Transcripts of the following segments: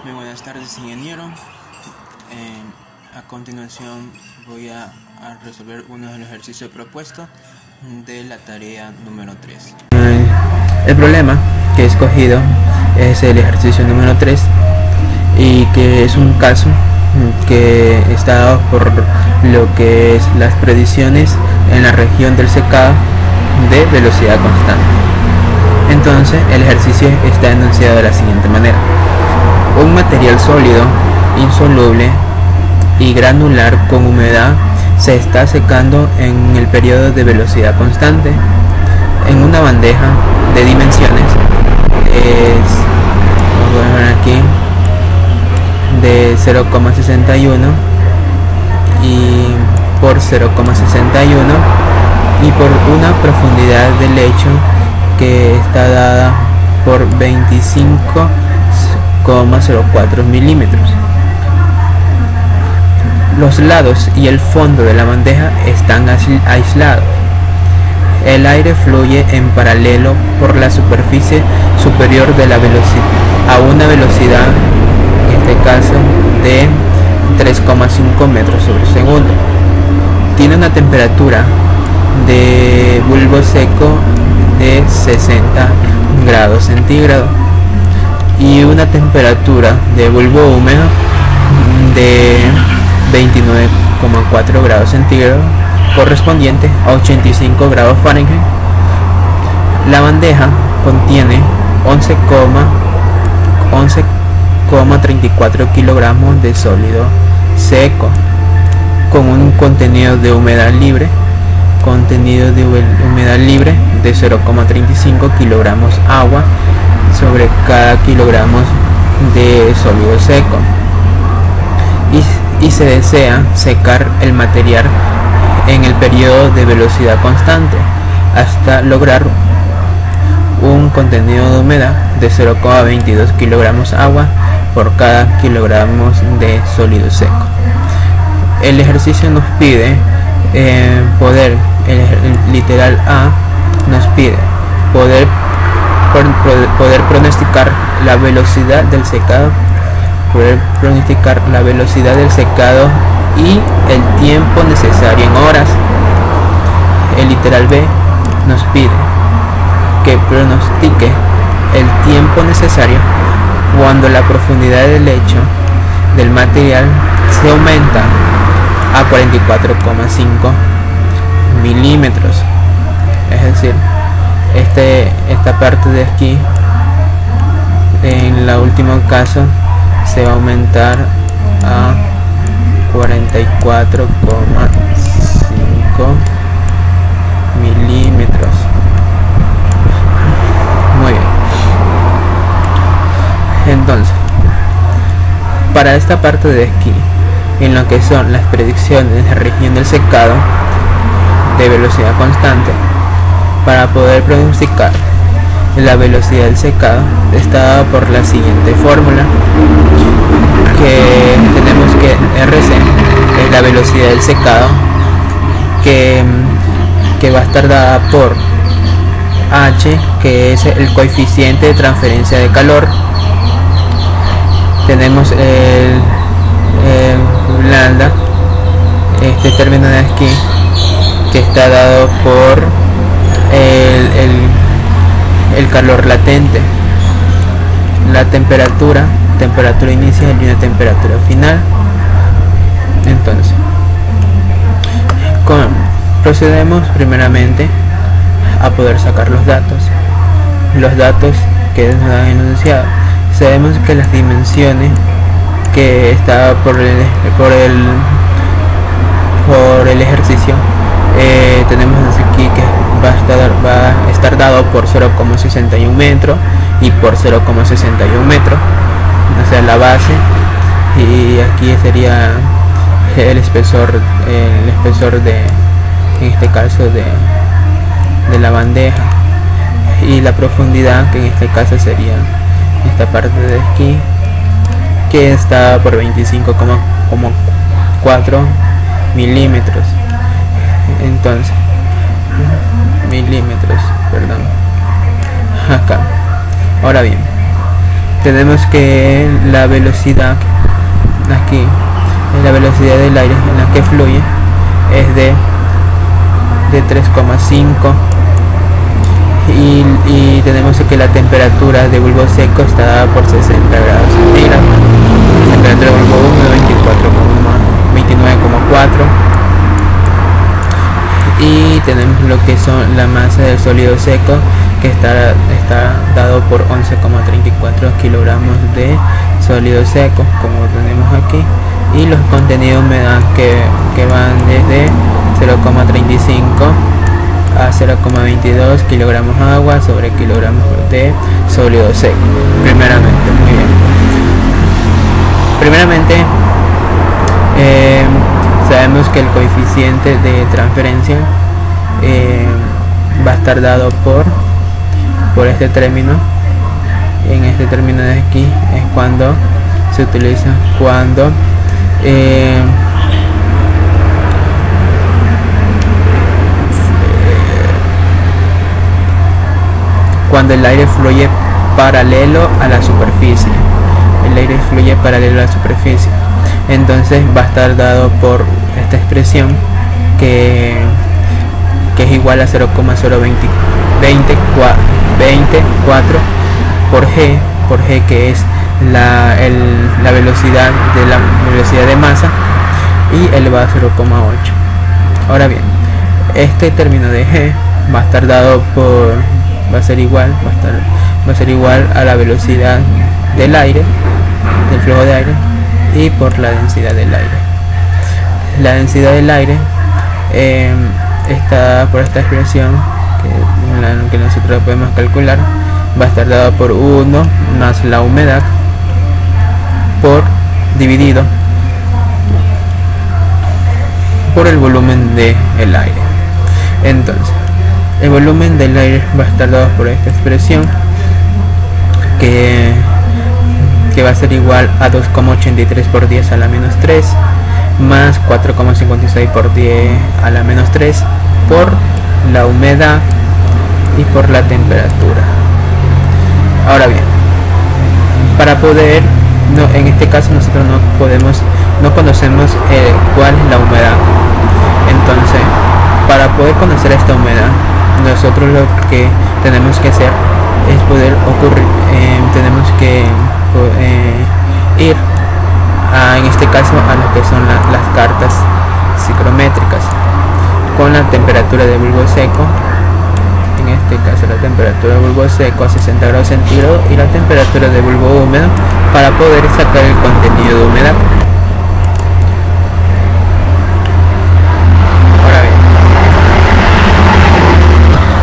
Muy buenas tardes, ingeniero. A continuación voy a resolver uno de los ejercicios propuestos de la tarea número 3. El problema que he escogido es el ejercicio número 3 y que es un caso que está dado por lo que es las predicciones en la región del secado de velocidad constante. Entonces el ejercicio está enunciado de la siguiente manera: un material sólido, insoluble y granular con humedad se está secando en el periodo de velocidad constante en una bandeja de dimensiones aquí de 0,61 y por 0,61 y por una profundidad del lecho que está dada por 25,04 milímetros. Los lados y el fondo de la bandeja están aislados. El aire fluye en paralelo por la superficie superior de la velocidad a una velocidad, en este caso, de 3,5 metros sobre segundo. Tiene una temperatura de bulbo seco de 60 grados centígrados y una temperatura de bulbo húmedo de 29,4 grados centígrados, correspondiente a 85 grados Fahrenheit. La bandeja contiene 11,34 kilogramos de sólido seco con un contenido de humedad libre de 0,35 kilogramos agua sobre cada kilogramo de sólido seco, y se desea secar el material en el periodo de velocidad constante hasta lograr un contenido de humedad de 0,22 kilogramos agua por cada kilogramo de sólido seco. El ejercicio nos pide el literal A nos pide poder pronosticar la velocidad del secado, y el tiempo necesario en horas. El literal B nos pide que pronostique el tiempo necesario cuando la profundidad del lecho del material se aumenta a 44,5 milímetros. Es decir, esta parte de aquí, en el último caso, se va a aumentar a 44,5 milímetros. Muy bien. Entonces, para esta parte de aquí, en lo que son las predicciones de la región del secado de velocidad constante, para poder pronosticar la velocidad del secado está dada por la siguiente fórmula, que tenemos que RC es la velocidad del secado, que va a estar dada por H, que es el coeficiente de transferencia de calor. Tenemos el lambda, este término de aquí, que está dado por el calor latente, la temperatura inicial y una temperatura final. Entonces, procedemos primeramente a poder sacar los datos que nos han enunciado. Sabemos que las dimensiones que está por el ejercicio, tenemos aquí que va a estar dado por 0,61 metros y por 0,61 metros, o sea, la base, y aquí sería el espesor de, en este caso, de la bandeja, y la profundidad, que en este caso sería esta parte de aquí, que está por 25,4 milímetros. Entonces, milímetros, perdón, acá. Ahora bien, tenemos que la velocidad aquí, la velocidad del aire en la que fluye es de 3,5 y tenemos que la temperatura de bulbo seco está dada por 60 grados centígrados, la temperatura de bulbo húmedo 29,4 y tenemos lo que son la masa del sólido seco, que está dado por 11,34 kilogramos de sólido seco, como tenemos aquí, y los contenidos de humedad que van desde 0,35 a 0,22 kilogramos de agua sobre kilogramos de sólido seco. Primeramente, muy bien. Primeramente, sabemos que el coeficiente de transferencia va a estar dado por este término. En este término de aquí es cuando se utiliza cuando el aire fluye paralelo a la superficie. El aire fluye paralelo a la superficie. Entonces va a estar dado por esta expresión que es igual a 0,024 por G, que es la velocidad de masa, y elevado a 0,8. Ahora bien, este término de G va a estar dado va a ser igual a la velocidad del aire, del flujo de aire, y por la densidad del aire. La densidad del aire está por esta expresión que nosotros podemos calcular, va a estar dado por 1 más la humedad dividido por el volumen del aire. Entonces, el volumen del aire va a estar dado por esta expresión que va a ser igual a 2,83 por 10 a la menos 3 más 4,56 por 10 a la menos 3 por la humedad y por la temperatura. Ahora bien, para poder, en este caso nosotros no conocemos cuál es la humedad. Entonces, para poder conocer esta humedad, nosotros lo que tenemos que hacer es tenemos que ir en este caso a lo que son las cartas psicométricas con la temperatura de bulbo seco. En este caso la temperatura de bulbo seco a 60 grados centígrados y la temperatura de bulbo húmedo, para poder sacar el contenido de humedad. Ahora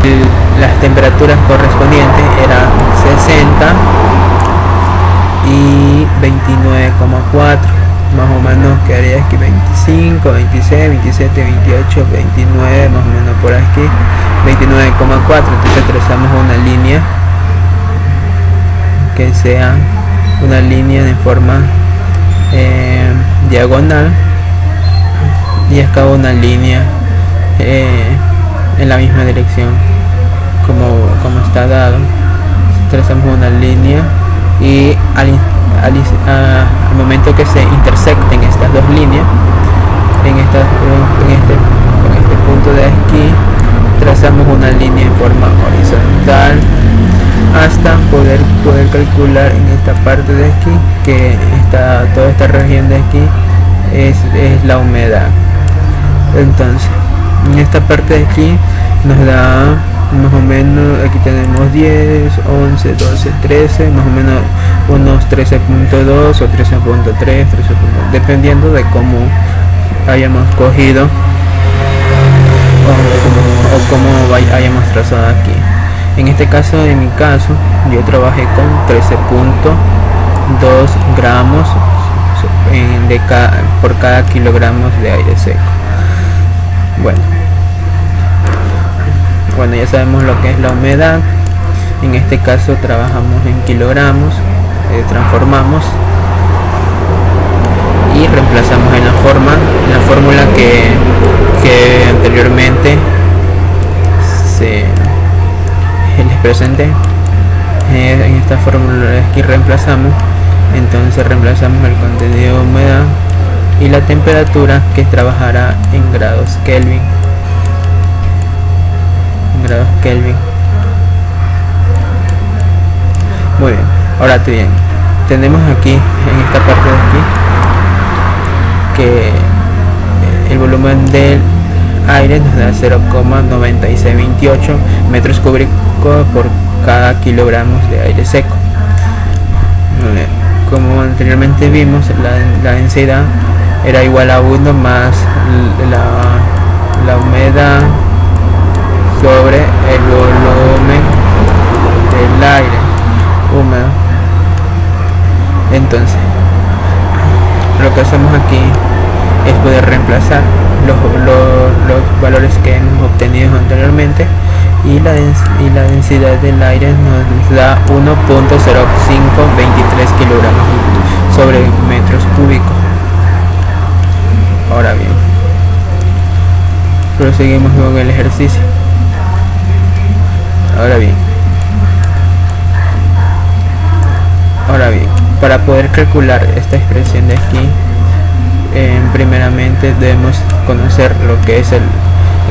bien, las temperaturas correspondientes eran 60 y 29,4, más o menos quedaría aquí 25, 26, 27, 28, 29, más o menos por aquí 29,4. entonces trazamos una línea que sea una línea de forma diagonal, y acá una línea en la misma dirección como está dado. Trazamos una línea y al momento que se intersecten estas dos líneas en este punto de aquí, trazamos una línea en forma horizontal hasta poder calcular en esta parte de aquí, que toda esta región de aquí es la humedad. Entonces, en esta parte de aquí nos da más o menos, aquí tenemos 10, 11, 12, 13, más o menos unos 13.2 o 13.3, dependiendo de cómo hayamos cogido o cómo hayamos trazado aquí. En este caso, en mi caso, yo trabajé con 13.2 gramos por cada kilogramos de aire seco. Bueno, ya sabemos lo que es la humedad. En este caso trabajamos en kilogramos, transformamos y reemplazamos en la fórmula que anteriormente les presenté. en esta fórmula de aquí reemplazamos, entonces reemplazamos el contenido de humedad y la temperatura, que trabajará en grados Kelvin. Muy bien, ahora bien, tenemos aquí en esta parte de aquí que el volumen del aire nos da 0,9628 metros cúbicos por cada kilogramo de aire seco. Como anteriormente vimos, la densidad era igual a 1 más la humedad sobre el volumen del aire húmedo. Entonces, lo que hacemos aquí es poder reemplazar los valores que hemos obtenido anteriormente, y la densidad del aire nos da 1.0523 kilogramos sobre metros cúbicos. Ahora bien, proseguimos con el ejercicio. Ahora bien, para poder calcular esta expresión de aquí, primeramente debemos conocer lo que es en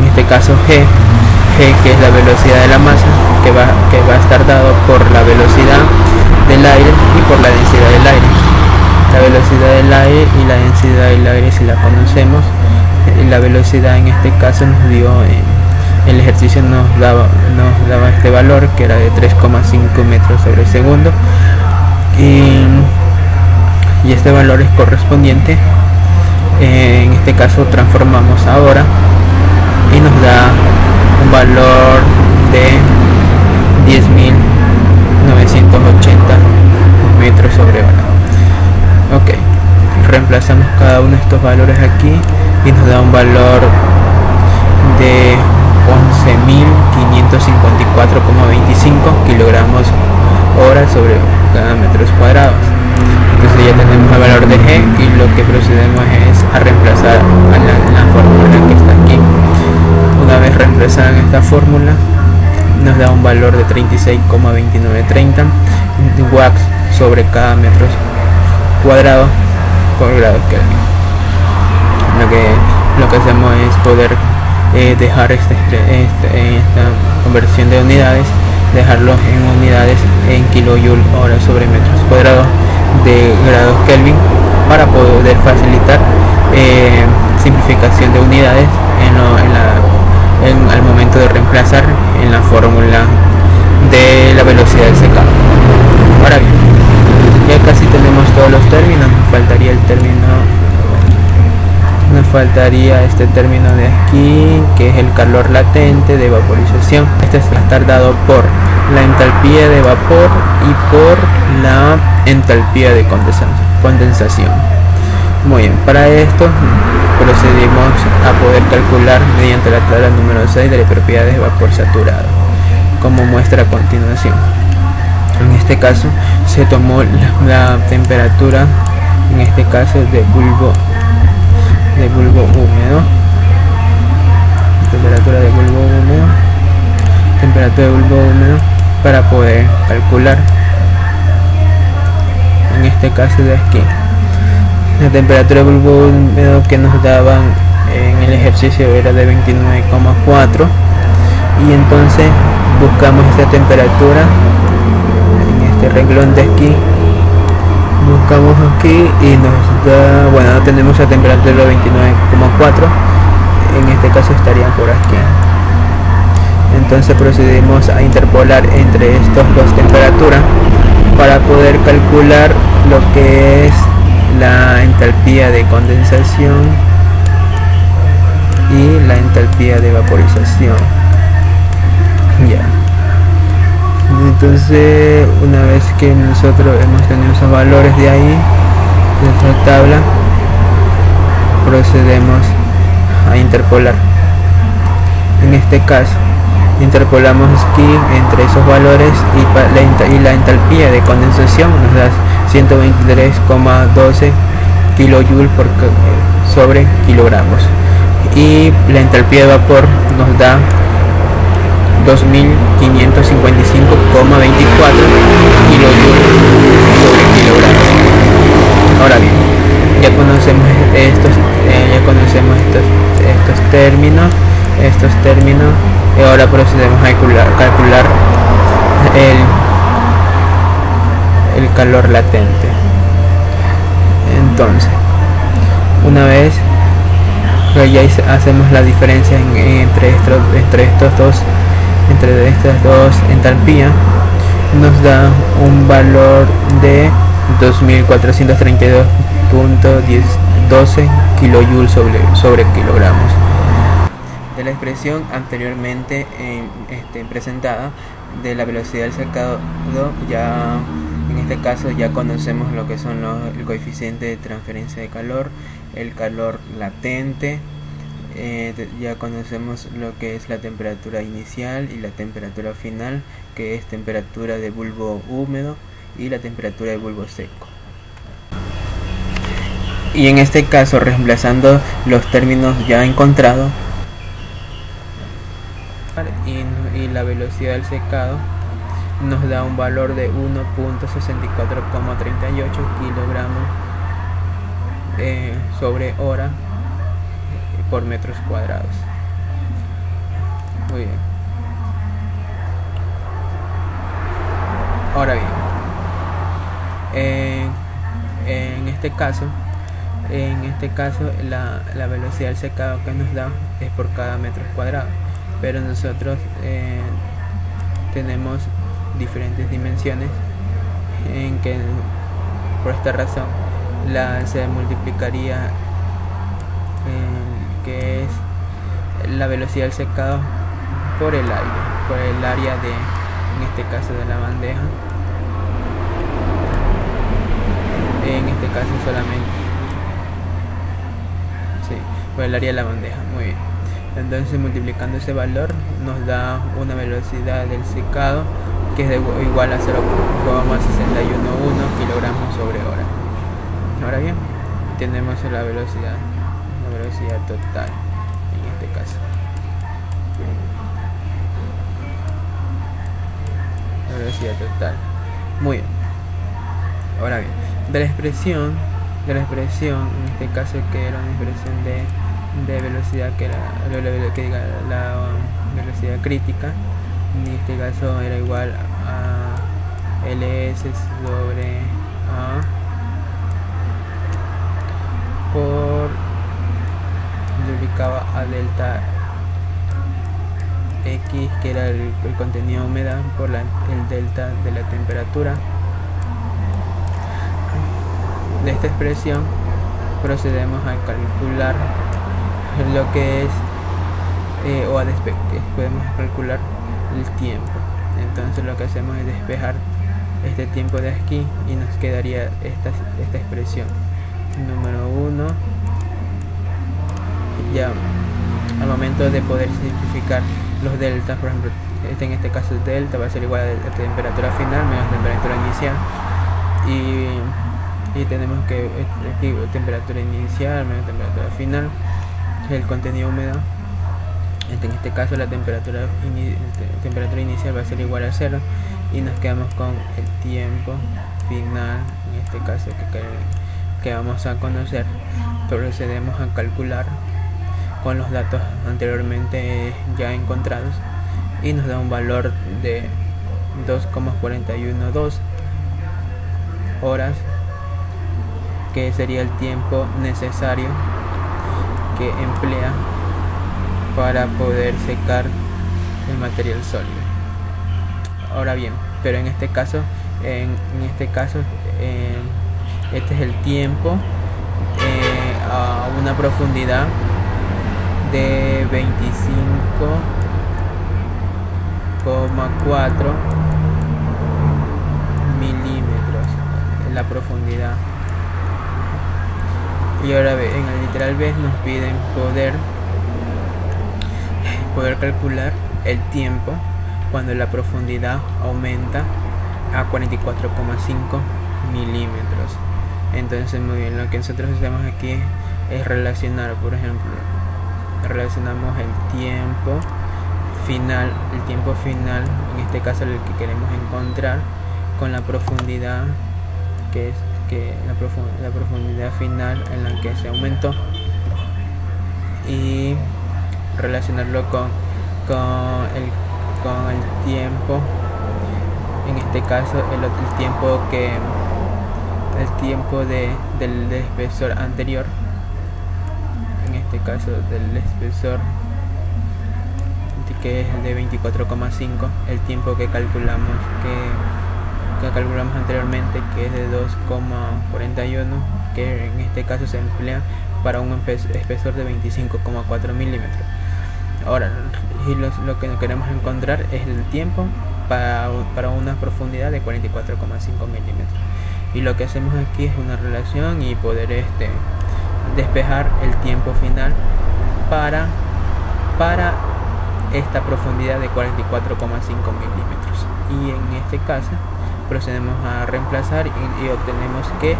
este caso G, que es la velocidad de la masa, que va a estar dado por la velocidad del aire y por la densidad del aire. La velocidad del aire y la densidad del aire, si la conocemos, la velocidad en este caso nos dio, el ejercicio nos daba este valor, que era de 3,5 metros sobre segundo, y este valor es correspondiente. En este caso transformamos ahora y nos da un valor de 10.980 metros sobre hora. Ok, reemplazamos cada uno de estos valores aquí y nos da un valor de 11.554,25 kilogramos hora sobre cada metros cuadrados. Entonces ya tenemos el valor de G, y lo que procedemos es a reemplazar la fórmula que está aquí. Una vez reemplazada en esta fórmula, nos da un valor de 36,2930 watts sobre cada metro cuadrado por grado Kelvin. Lo que hacemos es poder dejar esta conversión de unidades, dejarlo en unidades en kilojoule hora sobre metros cuadrados de grados Kelvin, para poder facilitar simplificación de unidades al momento de reemplazar en la fórmula de la velocidad del secado. Ahora bien, ya casi tenemos todos los términos, nos faltaría este término de aquí, que es el calor latente de vaporización. Este va a estar dado por la entalpía de vapor y por la entalpía de condensación. Muy bien, para esto procedimos a poder calcular mediante la tabla número 6 de las propiedades de vapor saturado, como muestra a continuación. En este caso se tomó la temperatura, en este caso de bulbo húmedo, temperatura de bulbo húmedo, para poder calcular, en este caso de aquí, la temperatura de bulbo húmedo que nos daban en el ejercicio era de 29,4, y entonces buscamos esta temperatura en este renglón de aquí, buscamos aquí y nos da, bueno, tenemos la temperatura de 29,4, en este caso estarían por aquí. Entonces procedimos a interpolar entre estas dos temperaturas para poder calcular lo que es la entalpía de condensación y la entalpía de vaporización. Ya. Entonces, una vez que nosotros hemos tenido esos valores de ahí, de esa tabla, procedemos a interpolar. En este caso, interpolamos aquí entre esos valores y la entalpía de condensación nos da 123,12 kilojoules sobre kilogramos, y la entalpía de vapor nos da 2555,24 kilojoules sobre kilogramos. Ahora bien, ya conocemos estos términos y ahora procedemos a calcular el calor latente. Entonces, una vez que ya hacemos la diferencia entre estas dos entalpías, nos da un valor de 2432.12 kilojoules sobre kilogramos. De la expresión anteriormente presentada de la velocidad del secado, ya en este caso ya conocemos lo que son el coeficiente de transferencia de calor, el calor latente, ya conocemos lo que es la temperatura inicial y la temperatura final, que es temperatura de bulbo húmedo y la temperatura de bulbo seco. Y en este caso, reemplazando los términos ya encontrados y la velocidad del secado, nos da un valor de 1.64,38 kilogramos sobre hora por metros cuadrados. Muy bien. Ahora bien, en este caso la velocidad del secado que nos da es por cada metro cuadrado, pero nosotros tenemos diferentes dimensiones, en que por esta razón se multiplicaría que es la velocidad del secado por el área de, en este caso, de la bandeja. En este caso solamente por el área de la bandeja. Muy bien. Entonces, multiplicando ese valor nos da una velocidad del secado que es igual a 0,611 kilogramos sobre hora. Ahora bien, tenemos la velocidad total en este caso. La velocidad total. Muy bien. Ahora bien, de la expresión en este caso, que era una expresión de velocidad, que era la velocidad crítica, en este caso era igual a ls sobre a por duplicaba a delta x, que era el contenido de humedad, por el delta de la temperatura. De esta expresión procedemos a calcular lo que es podemos calcular el tiempo. Entonces lo que hacemos es despejar este tiempo de aquí y nos quedaría esta expresión número 1. Ya al momento de poder simplificar los deltas, por ejemplo, en este caso el delta va a ser igual a la temperatura final menos temperatura inicial, y tenemos que aquí temperatura inicial menos temperatura final, que es el contenido húmedo. En este caso la temperatura inicial va a ser igual a 0 y nos quedamos con el tiempo final, en este caso que vamos a conocer. Procedemos a calcular con los datos anteriormente ya encontrados y nos da un valor de 2,412 horas, que sería el tiempo necesario que emplea para poder secar el material sólido. Ahora bien, pero en este caso este es el tiempo a una profundidad de 25,4 milímetros en la profundidad. Y ahora en el literal B nos piden poder calcular el tiempo cuando la profundidad aumenta a 44,5 milímetros. Entonces, muy bien, lo que nosotros hacemos aquí es relacionar, por ejemplo, relacionamos el tiempo tiempo final, en este caso el que queremos encontrar, con la profundidad la profundidad final en la que se aumentó, y relacionarlo con el tiempo, en este caso el tiempo del espesor anterior, en este caso del espesor que es de 24,5, el tiempo que calculamos anteriormente, que es de 2,41, que en este caso se emplea para un espesor de 25,4 milímetros. Ahora, lo que queremos encontrar es el tiempo para una profundidad de 44,5 milímetros. Y lo que hacemos aquí es una relación y poder despejar el tiempo final para esta profundidad de 44,5 milímetros. Y en este caso procedemos a reemplazar y obtenemos que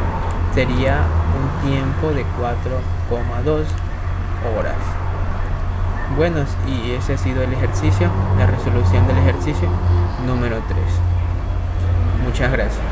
sería un tiempo de 4,2 horas. Bueno, y ese ha sido el ejercicio, la resolución del ejercicio número 3. Muchas gracias.